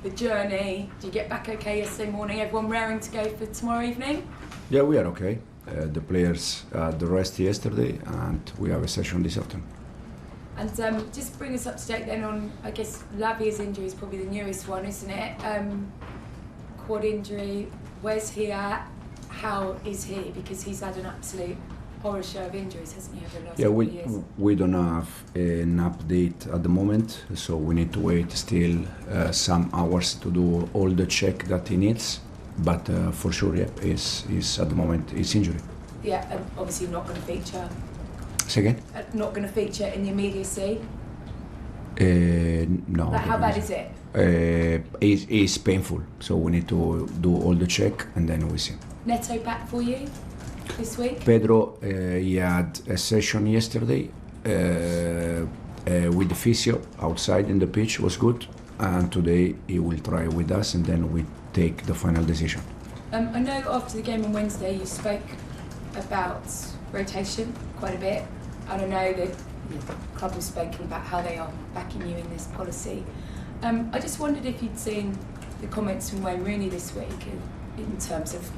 the journey? Do you get back okay yesterday morning? Everyone raring to go for tomorrow evening? Yeah, we are okay. The players had the rest yesterday, and we have a session this afternoon. And just bring us up to date then on, I guess, Lavia's injury is probably the newest one, isn't it? Quad injury, where's he at? How is he? Because he's had an absolute horror show of injuries, hasn't he, over the last couple of years? We don't have an update at the moment, so we need to wait still some hours to do all the check that he needs. But for sure, yeah, is at the moment his injury. Yeah, and obviously not going to feature. Say again? Not going to feature in the immediacy. No. Like, how bad is it? It's painful, so we need to do all the check and then we see. Neto back for you this week? Pedro, he had a session yesterday with the physio outside in the pitch, was good, and today he will try with us and then we take the final decision. I know after the game on Wednesday you spoke about rotation quite a bit, and I know that the club has spoken about how they are backing you in this policy. I just wondered if you'd seen the comments from Wayne Rooney this week in terms of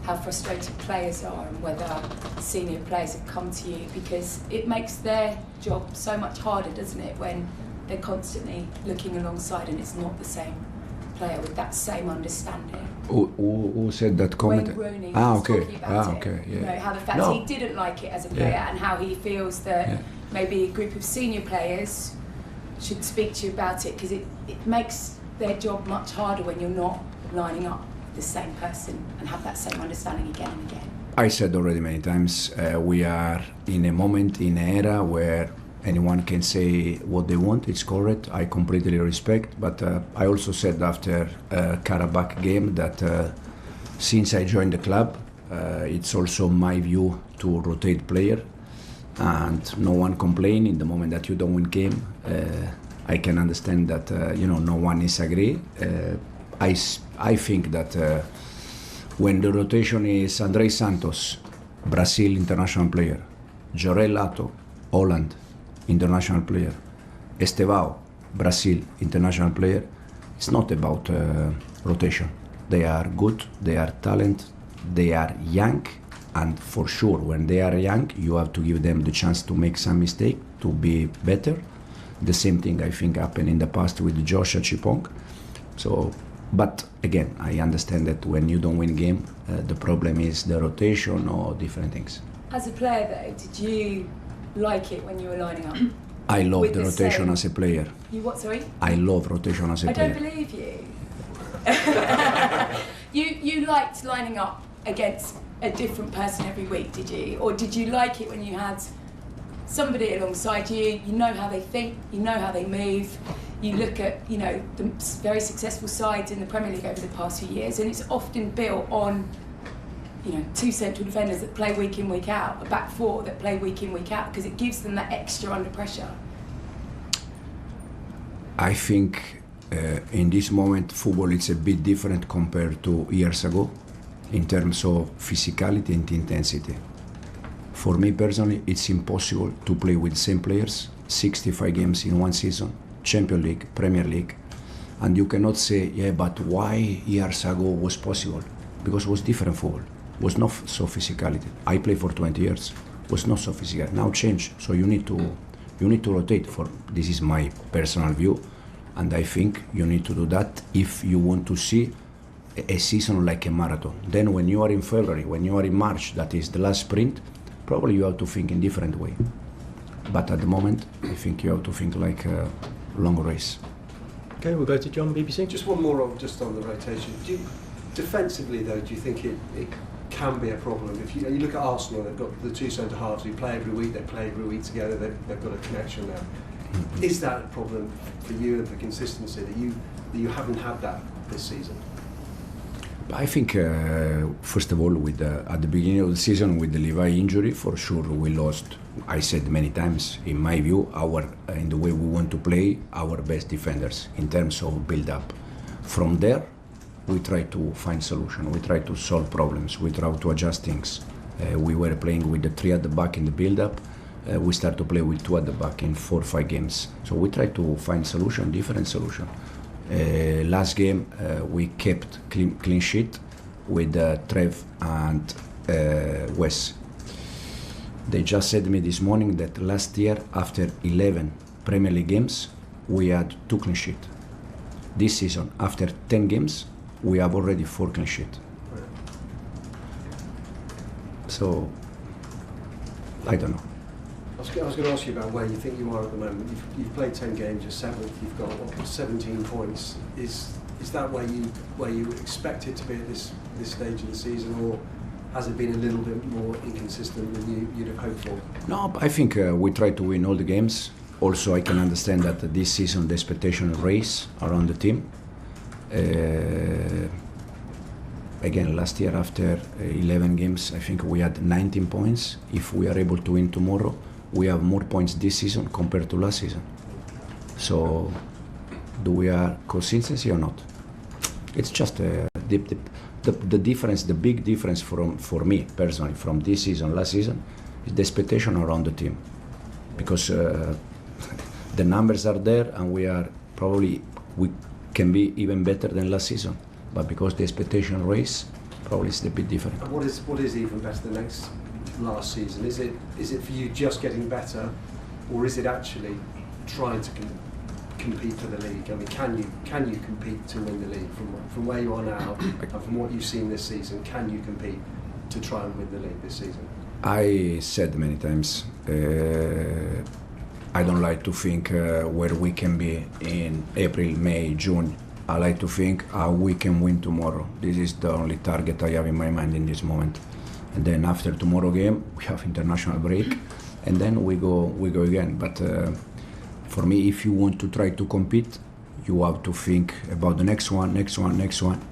how frustrated players are and whether senior players have come to you, because it makes their job so much harder, doesn't it, when they're constantly looking alongside and it's not the same player with that same understanding. Who said that comment? Wayne Rooney was talking okay. about it. Okay, yeah. You know, how the fact he didn't like it as a player and how he feels that maybe a group of senior players should speak to you about it, because it makes their job much harder when you're not lining up the same person and have that same understanding again and again. I said already many times, we are in a moment, in an era where anyone can say what they want. It's correct. I completely respect. But I also said after Karabakh game that since I joined the club, it's also my view to rotate player, and no one complain in the moment that you don't win game. I can understand that no one is agree. I think that when the rotation is Andrei Santos, Brazil international player, Jorel Lato, Holland international player, Estevao, Brazil international player, it's not about rotation. They are good, they are talented, they are young, and for sure when they are young you have to give them the chance to make some mistake, to be better. The same thing I think happened in the past with Joshua Chipong. So, but again, I understand that when you don't win game, the problem is the rotation or different things. As a player though, did you like it when you were lining up? I love the rotation as a player. You what, sorry? I love rotation as a player. I don't believe you. You liked lining up against a different person every week, did you? Or did you like it when you had somebody alongside you, you know how they think, you know how they move, you look at, the very successful sides in the Premier League over the past few years, and it's often built on, two central defenders that play week in, week out, a back four that play week in, week out, because it gives them that extra under pressure. I think in this moment football is a bit different compared to years ago in terms of physicality and intensity. For me personally, it's impossible to play with the same players 65 games in one season, Champions League, Premier League, and you cannot say, but why years ago was possible? Because it was different football, it was not so physicality. I played for 20 years, it was not so physical. Now change, so you need to rotate. This is my personal view, and I think you need to do that if you want to see a season like a marathon. Then when you are in February, when you are in March, that is the last sprint, probably you have to think in different way. But at the moment, I think you have to think like a long race. Okay, we'll go to John, BBC. Just one more on the rotation. Defensively though, do you think it can be a problem? If you look at Arsenal, they've got the two centre halves who play every week, they play every week together, they've got a connection now. Mm-hmm. Is that a problem for you and for consistency that you haven't had that this season? I think, first of all, at the beginning of the season with the Lavia injury, for sure we lost. I said many times, in my view, in the way we want to play, our best defenders in terms of build-up. From there, we try to find solution. We try to solve problems. We try to adjust things. We were playing with the 3 at the back in the build-up. We start to play with 2 at the back in 4 or 5 games. So we try to find solution, different solution. Last game we kept clean sheet with Trev and Wes. They just said to me this morning that last year, after 11 Premier League games, we had 2 clean sheet. This season, after 10 games, we have already 4 clean sheet. So, I don't know. I was going to ask you about where you think you are at the moment. You've played 10 games, you're 7th, you've got 17 points. Is that where you expect it to be at this stage of the season, or has it been a little bit more inconsistent than you'd have hoped for? No, I think we try to win all the games. Also, I can understand that this season the expectation raise around the team. Again, last year after 11 games, I think we had 19 points. If we are able to win tomorrow, we have more points this season compared to last season. So, do we have consistency or not? It's just the difference, the big difference for me personally from this season, last season, is the expectation around the team. Because the numbers are there and we can be even better than last season. But because the expectation raise, probably it's a bit different. And what is even better than last season? Is it for you just getting better, or is it actually trying to compete for the league? I mean, can you compete to win the league from where you are now and from what you've seen this season? Can you compete to try and win the league this season? I said many times, I don't like to think where we can be in April, May, June. I like to think how we can win tomorrow. This is the only target I have in my mind in this moment. And then after tomorrow game, we have international break, and then we go again. But for me, if you want to try to compete, you have to think about the next one,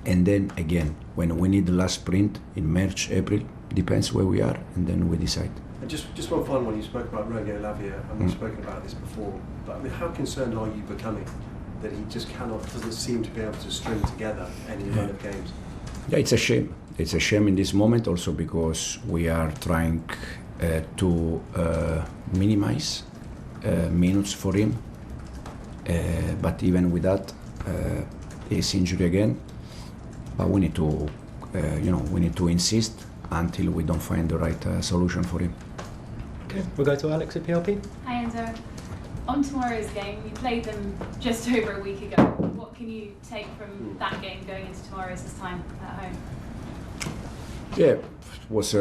and then again, when we need the last sprint in March, April, depends where we are, and then we decide. And just one final one, you spoke about Lavia, and we've spoken about this before, but I mean, how concerned are you becoming that he just doesn't seem to be able to string together any run of games? Yeah, it's a shame. It's a shame in this moment also because we are trying to minimize minutes for him. But even with that, he's injured again. But we need to, we need to insist until we don't find the right solution for him. Okay, we'll go to Alex at PLP. Hi Enzo. On tomorrow's game, you played them just over a week ago. What can you take from that game going into tomorrow's this time at home? Yeah, it was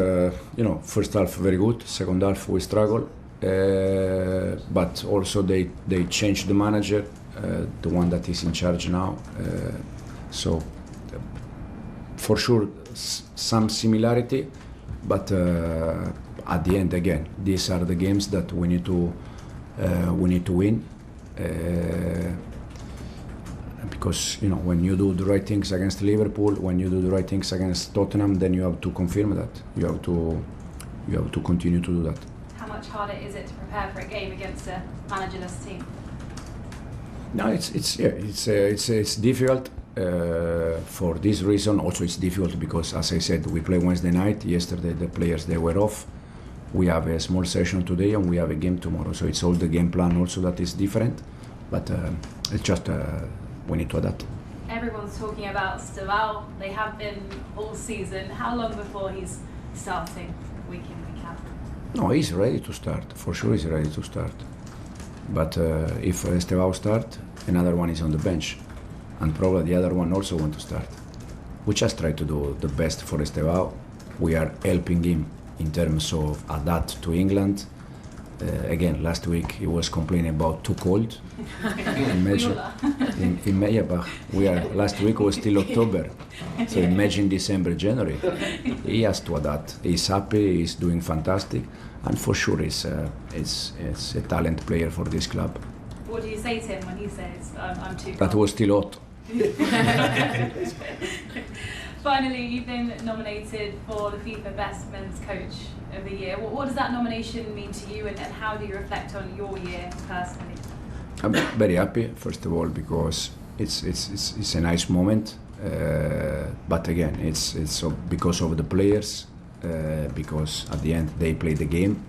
first half very good. Second half we struggled, but also they changed the manager, the one that is in charge now. So for sure some similarity, but at the end again, these are the games that we need to win. Because when you do the right things against Liverpool, when you do the right things against Tottenham, then you have to confirm that. You have to continue to do that. How much harder is it to prepare for a game against a managerless team? No, it's difficult for this reason. Also, it's difficult because, as I said, we play Wednesday night. Yesterday, the players they were off. We have a small session today, and we have a game tomorrow. So it's all the game plan also that is different. But it's just we need to adapt. Everyone's talking about Staval. They have been all season. How long before he's starting week in, week out? No, he's ready to start. For sure, he's ready to start. But if Estevao start, another one is on the bench, and probably the other one also want to start. We just try to do the best for Estevao. We are helping him in terms of adapt to England. Again, last week he was complaining about too cold. Imagine, last week was still October, so imagine December, January. He has to adapt. He's happy. He's doing fantastic, and for sure, he's a talent player for this club. What do you say to him when he says, "I'm too cold"? That was still hot. Finally, you've been nominated for the FIFA Best Men's Coach of the Year. What does that nomination mean to you, and how do you reflect on your year personally? I'm very happy, first of all, because it's a nice moment. But again, it's because of the players, because at the end they play the game.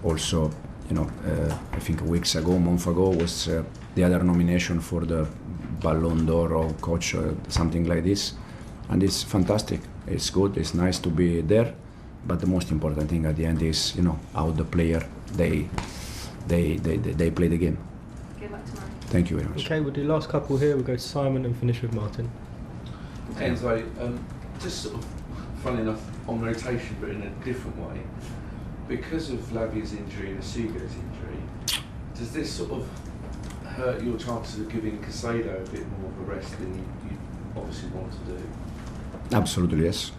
Also, I think weeks ago, month ago, was the other nomination for the Ballon d'Or or coach, something like this, and it's fantastic. It's good. It's nice to be there, but the most important thing at the end is, you know, how the player they play the game. Good luck tomorrow. Thank you very much. Okay, we'll do last couple here. We'll go to Simon and finish with Martin. Enzo, just sort of funny enough on rotation, but in a different way. Because of Lavia's injury and Asuga's injury, does this sort of hurt your chances of giving Casado a bit more of a rest than you obviously want to do? Absolutely yes.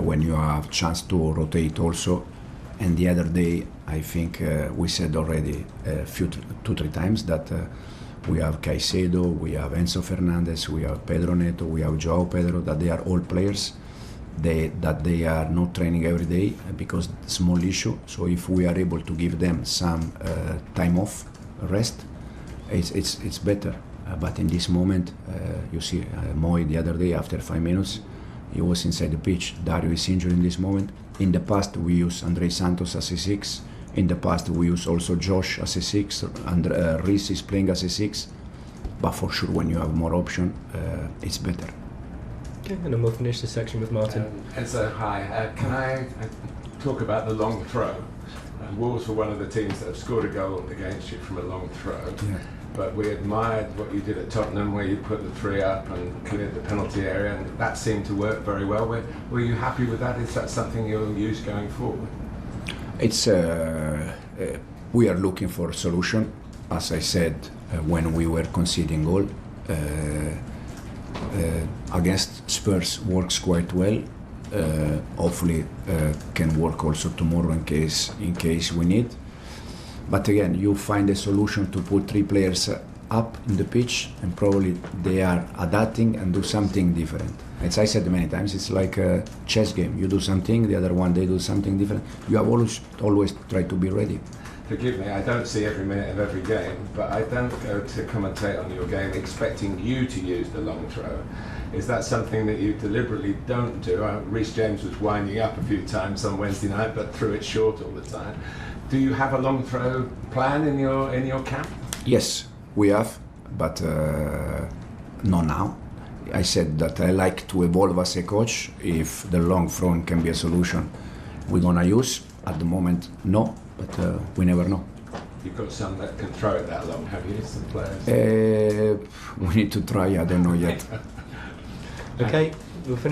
When you have chance to rotate also, and the other day I think we said already two, 3 times that we have Caicedo, we have Enzo Fernandez, we have Pedro Neto, we have Joao Pedro, that they are all players that they are not training every day because small issue. So if we are able to give them some time off, rest, it's better. But in this moment, you see Moy the other day after 5 minutes, he was inside the pitch. Dario is injured in this moment. In the past, we use Andrei Santos as a 6. In the past, we use also Josh as a 6. And Reece is playing as a 6. But for sure, when you have more option, it's better. Okay, and then we'll finish this section with Martin. Enzo, hi. Can I talk about the long throw? Wolves were one of the teams that have scored a goal against you from a long throw. Yeah. But we admired what you did at Tottenham, where you put the 3 up and cleared the penalty area, and that seemed to work very well. Were you happy with that? Is that something you'll use going forward? It's we are looking for a solution. As I said, when we were conceding goal against Spurs, works quite well. Hopefully, can work also tomorrow in case we need. But again, you find a solution to put 3 players up in the pitch, and probably they are adapting and do something different. As I said many times, it's like a chess game. You do something, the other one they do something different. You have always try to be ready. Forgive me, I don't see every minute of every game, but I don't go to commentate on your game expecting you to use the long throw. Is that something that you deliberately don't do? Reece James was winding up a few times on Wednesday night, but threw it short all the time. Do you have a long throw plan in your camp? Yes, we have, but not now. I said that I like to evolve as a coach. If the long throw can be a solution, we're gonna use. At the moment, no, but we never know. You've got some that can throw it that long, have you? Some players? We need to try. I don't know yet. Okay, we'll finish.